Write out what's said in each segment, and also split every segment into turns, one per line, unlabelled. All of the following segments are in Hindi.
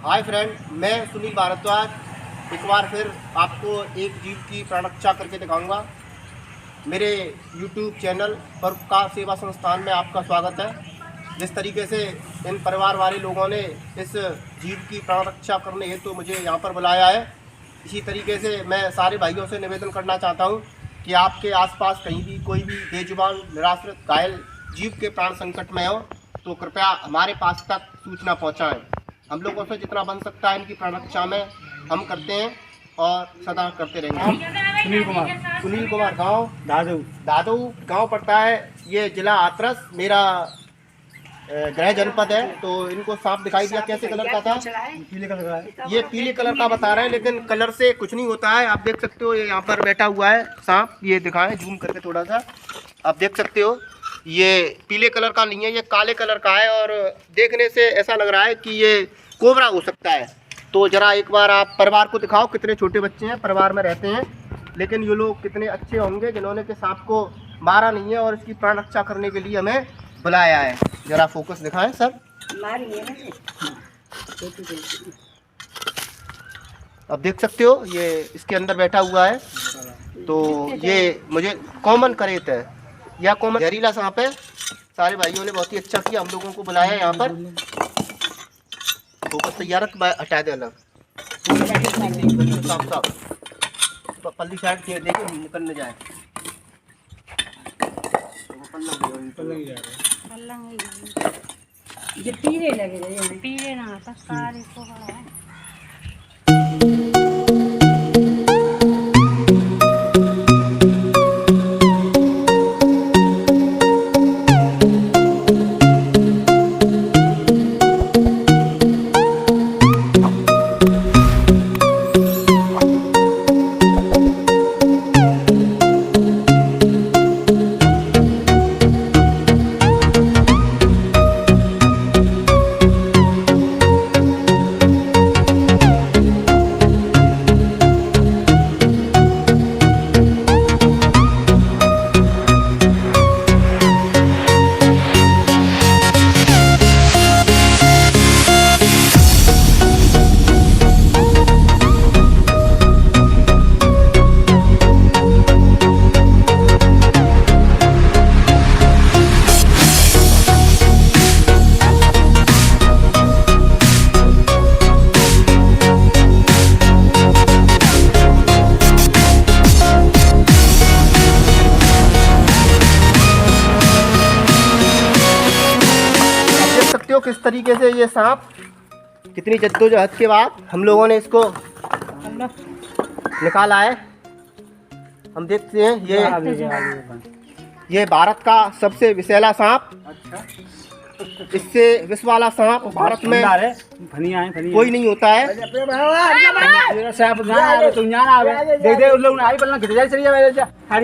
हाय फ्रेंड, मैं सुनील भारद्वाज एक बार फिर आपको एक जीव की प्राण रक्षा करके दिखाऊंगा। मेरे YouTube चैनल परोपकार सेवा संस्थान में आपका स्वागत है। जिस तरीके से इन परिवार वाले लोगों ने इस जीव की प्राण रक्षा करने हेतु मुझे यहाँ पर बुलाया है, इसी तरीके से मैं सारे भाइयों से निवेदन करना चाहता हूँ कि आपके आसपास कहीं भी कोई भी बेजुबान निराश्रित घायल जीव के प्राण संकट में हो तो कृपया हमारे पास तक सूचना पहुँचाएँ। हम लोगों से जितना बन सकता है इनकी प्राण रक्षा में हम करते हैं और सदा करते रहेंगे। सुनील कुमार गांव दादू गांव पड़ता है, ये जिला हाथरस मेरा गृह जनपद है। तो इनको सांप दिखाई दिया, कैसे कलर का था? पीले कलर का है। ये पीले कलर का बता रहे हैं, लेकिन कलर से कुछ नहीं होता है। आप देख सकते हो ये यहाँ पर बैठा हुआ है सांप, ये दिखाएं जूम करके थोड़ा सा, आप देख सकते हो ये पीले कलर का नहीं है, ये काले कलर का है और देखने से ऐसा लग रहा है कि ये कोबरा हो सकता है। तो ज़रा एक बार आप परिवार को दिखाओ, कितने छोटे बच्चे हैं, परिवार में रहते हैं, लेकिन ये लोग कितने अच्छे होंगे जिन्होंने के सांप को मारा नहीं है और इसकी प्राण रक्षा करने के लिए हमें बुलाया है। ज़रा फोकस दिखाएं सर। अब देख सकते हो ये इसके अंदर बैठा हुआ है। तो ये मुझे कॉमन करेत है या कॉमन जहरीला सांप है। सारे भाइयों ने बहुत ही अच्छा किया, हम लोगों को बुलाया है यहाँ पर। फोकस तैयार रख, हटा दे अलग साफ साफ पल्ली साइड से देखिए निकल न जाए।
ये पीले लगे, पीले ना सारे को है।
किस तरीके से ये सांप कितनी जद्दोजहद के बाद हम लोगों ने इसको निकाला है। हम देखते हैं ये भारत का सबसे विषैला सांप। इससे विष वाला सांप भारत में कोई नहीं होता है।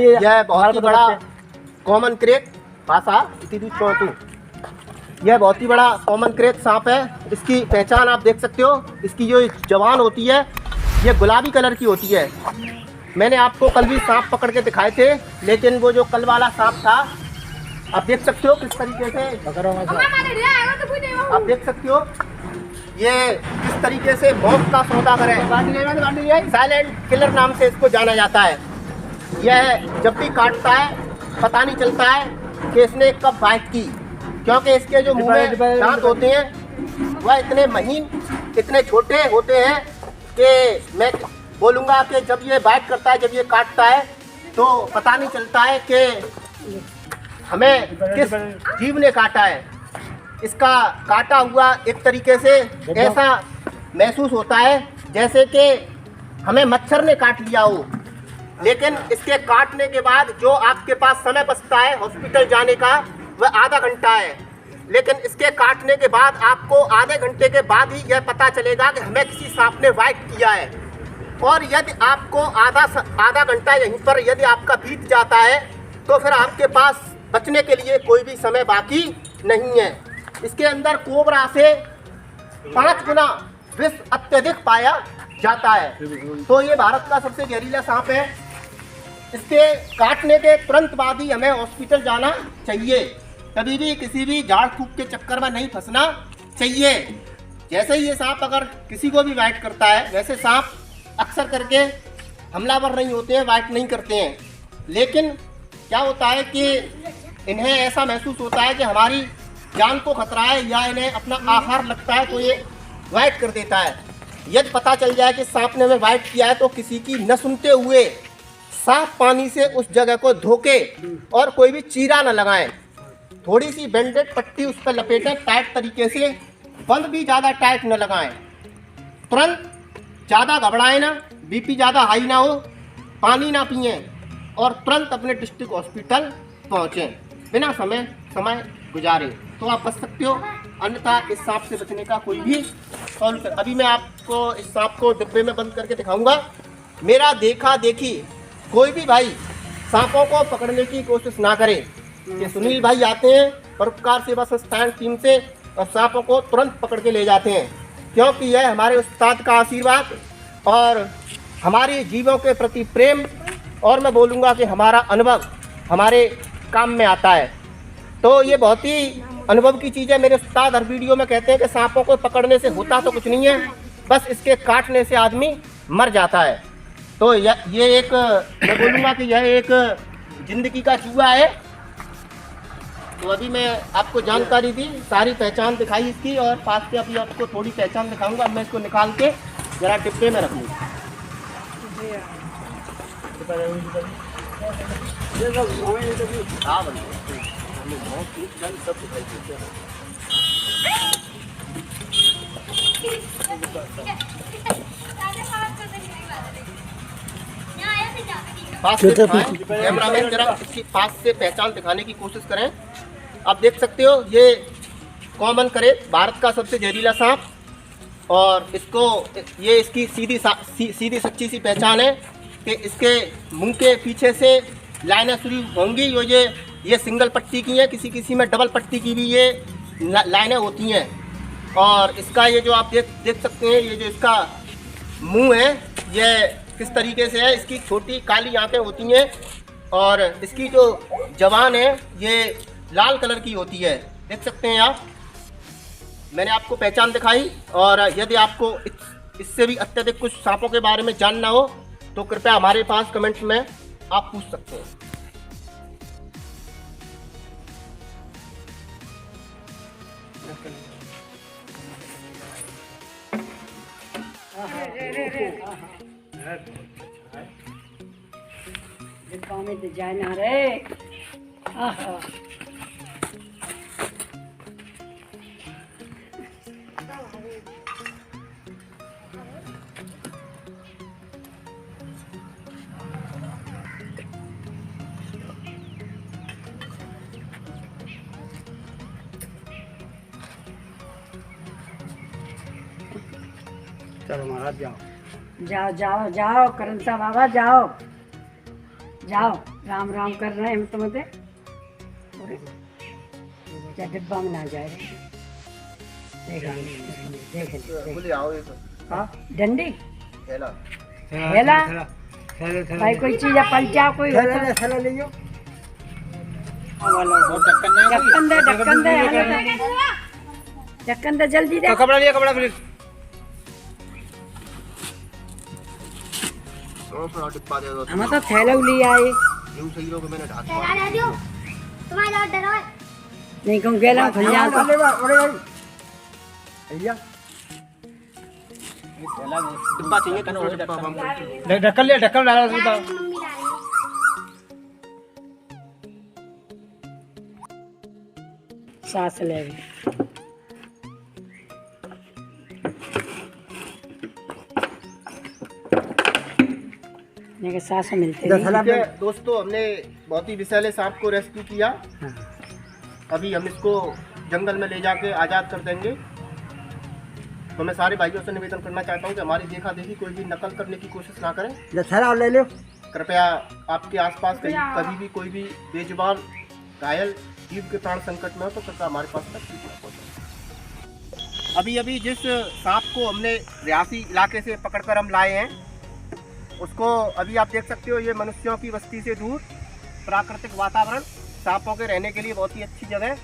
यह बहुत ही बड़ा कॉमन क्रेट भाषा यह बहुत ही बड़ा कॉमन क्रेट सांप है। इसकी पहचान आप देख सकते हो, इसकी जो जवान होती है ये गुलाबी कलर की होती है। मैंने आपको कल भी सांप पकड़ के दिखाए थे, लेकिन वो जो कल वाला सांप था आप देख सकते हो किस तरीके से, आप देख सकते हो ये किस तरीके से मौत का सौदा करे। साइलेंट किलर नाम से इसको जाना जाता है। यह जब भी काटता है पता नहीं चलता है कि इसने कब बाइट की, क्योंकि इसके जो मुंह में दांत होते हैं वह इतने महीन इतने छोटे होते हैं कि मैं बोलूँगा कि जब ये बाइट करता है, जब ये काटता है तो पता नहीं चलता है कि हमें किस जीव ने काटा है। इसका काटा हुआ एक तरीके से ऐसा महसूस होता है जैसे कि हमें मच्छर ने काट लिया हो, लेकिन इसके काटने के बाद जो आपके पास समय बचता है हॉस्पिटल जाने का वह आधा घंटा है, लेकिन इसके काटने के बाद आपको आधे घंटे के बाद ही यह पता चलेगा कि हमें किसी सांप ने बाइट किया है। और यदि आपको आधा घंटा यहीं पर यदि आपका बीत जाता है तो फिर आपके पास बचने के लिए कोई भी समय बाकी नहीं है। इसके अंदर कोबरा से 5 गुना विष अत्यधिक पाया जाता है। तो ये भारत का सबसे जहरीला सांप है। इसके काटने के तुरंत बाद ही हमें हॉस्पिटल जाना चाहिए। कभी भी किसी भी झाड़ फूक के चक्कर में नहीं फंसना चाहिए। जैसे ही ये सांप अगर किसी को भी बाइट करता है, वैसे सांप अक्सर करके हमलावर नहीं होते हैं, बाइट नहीं करते हैं, लेकिन क्या होता है कि इन्हें ऐसा महसूस होता है कि हमारी जान को खतरा है या इन्हें अपना आहार लगता है, तो ये बाइट कर देता है। यदि पता चल जाए कि सांप ने हमें बाइट किया है तो किसी की न सुनते हुए साफ पानी से उस जगह को धोके और कोई भी चीरा न लगाएं। थोड़ी सी बैंडेड पट्टी उस पर लपेटें टाइट तरीके से, बंद भी ज़्यादा टाइट न लगाएं। तुरंत ज़्यादा घबराएं ना, बीपी ज़्यादा हाई ना हो, पानी ना पिएं और तुरंत अपने डिस्ट्रिक्ट हॉस्पिटल पहुँचें, बिना समय गुजारे, तो आप बच सकते हो। अन्यथा इस सांप से बचने का कोई भी सॉल्यूशन, अभी मैं आपको इस सांप को डिब्बे में बंद करके दिखाऊंगा। मेरा देखा देखी कोई भी भाई सांपों को पकड़ने की कोशिश ना करे। ये सुनील भाई आते हैं परोपकार सेवा संस्थान टीम से और सांपों को तुरंत पकड़ के ले जाते हैं, क्योंकि यह हमारे उस्ताद का आशीर्वाद और हमारे जीवों के प्रति प्रेम, और मैं बोलूँगा कि हमारा अनुभव हमारे काम में आता है। तो ये बहुत ही अनुभव की चीज़ है। मेरे उस्ताद हर वीडियो में कहते हैं कि सांपों को पकड़ने से होता तो कुछ नहीं है, बस इसके काटने से आदमी मर जाता है। तो ये एक, मैं बोलूँगा कि यह एक जिंदगी का जुआ है। तो अभी मैं आपको जानकारी दी, सारी पहचान दिखाई इसकी, और पास से अभी आपको थोड़ी पहचान दिखाऊंगा। मैं इसको निकाल के जरा डिब्बे में रख लूँ। हाँ पास से कैमरामैन जरा इसकी पास से पहचान दिखाने की कोशिश करें। आप देख सकते हो ये कॉमन करेब, भारत का सबसे जहरीला सांप, और इसको ये इसकी सीधी सच्ची सी पहचान है कि इसके मुंह के पीछे से लाइनें शुरू होंगी। ये सिंगल पट्टी की है, किसी किसी में डबल पट्टी की भी ये लाइनें होती हैं। और इसका ये जो आप देख सकते हैं, ये जो इसका मुंह है ये किस तरीके से है। इसकी छोटी काली आंखें होती हैं और इसकी जो जबान है ये लाल कलर की होती है, देख सकते हैं आप। मैंने आपको पहचान दिखाई, और यदि आपको इससे भी अत्यधिक कुछ सांपों के बारे में जानना हो तो कृपया हमारे पास कमेंट में आप पूछ सकते हैं।
में तो जाना रे।
चलो महाराज जाओ
जाओ जाओ जाओ करमसा बाबा जाओ जाओ, राम राम कर रहे हैं तुम्हें। क्या डिब्बा में ना जाए, देख
आओ ये
हाँ डंडी
थैला
थैला भाई, कोई चीज पंचा कोई
थैला ले लो।
ढक्कन दे ढक्कन दे ढक्कन दे जल्दी दे।
कपड़ा लिया, कपड़ा फिर
डिब्बा दे दो।
हम तो थैला लिया आए
यूं सही रहो कि मैंने ढाक
नहीं कहूँ गेला खलिया तो
भैया
डिब्बा चाहिए तो
ढक्कन लिया, ढक्कन डाला उसमें।
सांस ले सांस मिलते
हैं। दोस्तों हमने बहुत ही विषैले सांप को रेस्क्यू किया। अभी हम इसको जंगल में ले जाके आज़ाद कर देंगे। तो मैं सारे भाइयों से निवेदन करना चाहता हूँ कि हमारी देखा देखी कोई भी नकल करने की कोशिश ना करें।
थैला ले लो।
कृपया आपके आसपास कभी भी कोई भी बेजुबान घायल जीव के प्राण संकट में हो तो कृपया हमारे पास तक पहुँचे। अभी जिस सांप को हमने रियासी इलाके से पकड़कर हम लाए हैं, उसको अभी आप देख सकते हो, ये मनुष्यों की बस्ती से दूर प्राकृतिक वातावरण, सांपों के रहने के लिए बहुत ही अच्छी जगह,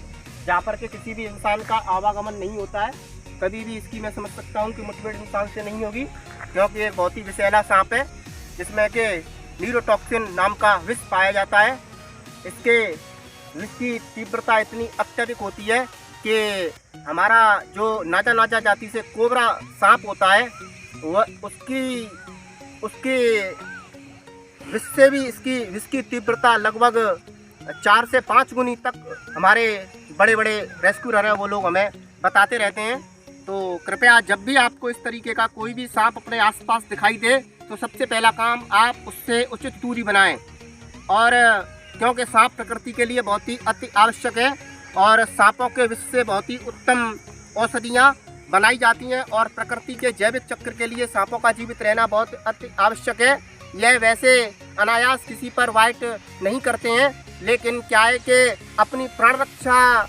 जहाँ पर के किसी भी इंसान का आवागमन नहीं होता है। कभी भी इसकी मैं समझ सकता हूँ कि मुठभेड़ इंसान से नहीं होगी, क्योंकि ये बहुत ही विषैला सांप है जिसमें कि न्यूरोटॉक्सिन नाम का विष पाया जाता है। इसके विष की तीव्रता इतनी अत्यधिक होती है कि हमारा जो नाजा जाति से कोबरा सांप होता है वह उसकी विष से भी इसकी विष की तीव्रता लगभग 4 से 5 गुनी तक हमारे बड़े बड़े रेस्क्यूअर हैं वो लोग हमें बताते रहते हैं। तो कृपया जब भी आपको इस तरीके का कोई भी सांप अपने आसपास दिखाई दे तो सबसे पहला काम आप उससे उचित दूरी बनाएं, और क्योंकि सांप प्रकृति के लिए बहुत ही अति आवश्यक है और सांपों के विष से बहुत ही उत्तम औषधियाँ बनाई जाती हैं और प्रकृति के जैविक चक्र के लिए सांपों का जीवित रहना बहुत अति आवश्यक है। यह वैसे अनायास किसी पर वाइट नहीं करते हैं, लेकिन क्या है कि अपनी प्राण रक्षा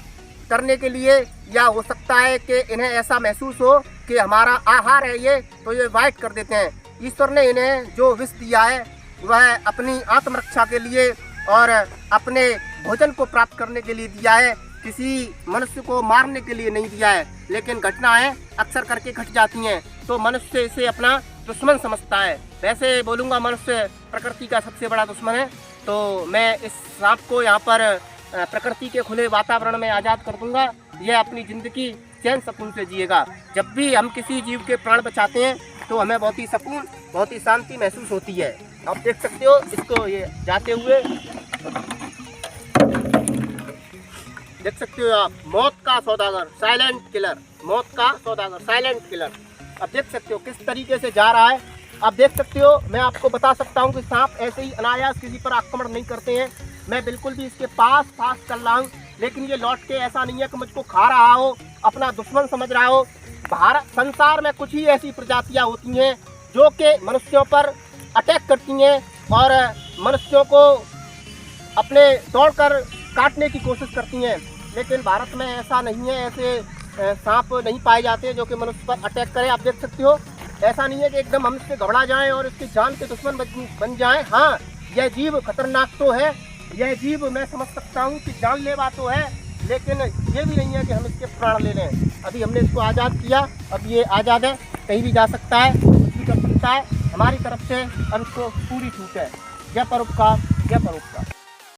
करने के लिए, या हो सकता है कि इन्हें ऐसा महसूस हो कि हमारा आहार है ये, तो ये वाइट कर देते हैं। ईश्वर ने इन्हें जो विष दिया है वह अपनी आत्मरक्षा के लिए और अपने भोजन को प्राप्त करने के लिए दिया है, किसी मनुष्य को मारने के लिए नहीं दिया है। लेकिन घटनाएं अक्सर करके घट जाती हैं तो मनुष्य इसे अपना दुश्मन समझता है। वैसे बोलूँगा मनुष्य प्रकृति का सबसे बड़ा दुश्मन है। तो मैं इस सांप को यहाँ पर प्रकृति के खुले वातावरण में आज़ाद कर दूँगा। यह अपनी ज़िंदगी चैन सुकून से जिएगा। जब भी हम किसी जीव के प्राण बचाते हैं तो हमें बहुत ही सुकून, बहुत ही शांति महसूस होती है। आप देख सकते हो इसको ये जाते हुए, देख सकते हो आप, मौत का सौदागर, साइलेंट किलर, मौत का सौदागर, साइलेंट किलर। अब देख सकते हो किस तरीके से जा रहा है। आप देख सकते हो, मैं आपको बता सकता हूँ कि सांप ऐसे ही अनायास किसी पर आक्रमण नहीं करते हैं। मैं बिल्कुल भी इसके पास चल रहा हूँ, लेकिन ये लौट के ऐसा नहीं है कि मुझको खा रहा हो, अपना दुश्मन समझ रहा हो। भारत संसार में कुछ ही ऐसी प्रजातियाँ होती हैं जो कि मनुष्यों पर अटैक करती हैं और मनुष्यों को अपने दौड़कर काटने की कोशिश करती हैं, लेकिन भारत में ऐसा नहीं है। ऐसे सांप नहीं पाए जाते जो कि मनुष्य पर अटैक करें। आप देख सकते हो, ऐसा नहीं है कि एकदम हम इससे घबरा जाएं और इसकी जान के दुश्मन बन जाएं। हाँ, यह जीव खतरनाक तो है, यह जीव मैं समझ सकता हूँ कि जानलेवा तो है, लेकिन ये भी नहीं है कि हम इसके प्राण ले लें। अभी हमने इसको आज़ाद किया, अब ये आज़ाद है, कहीं भी जा सकता है, कुछ भी कर सकता है। हमारी तरफ से हम इसको पूरी छूट है। जय परोपकार, जय परोपकार।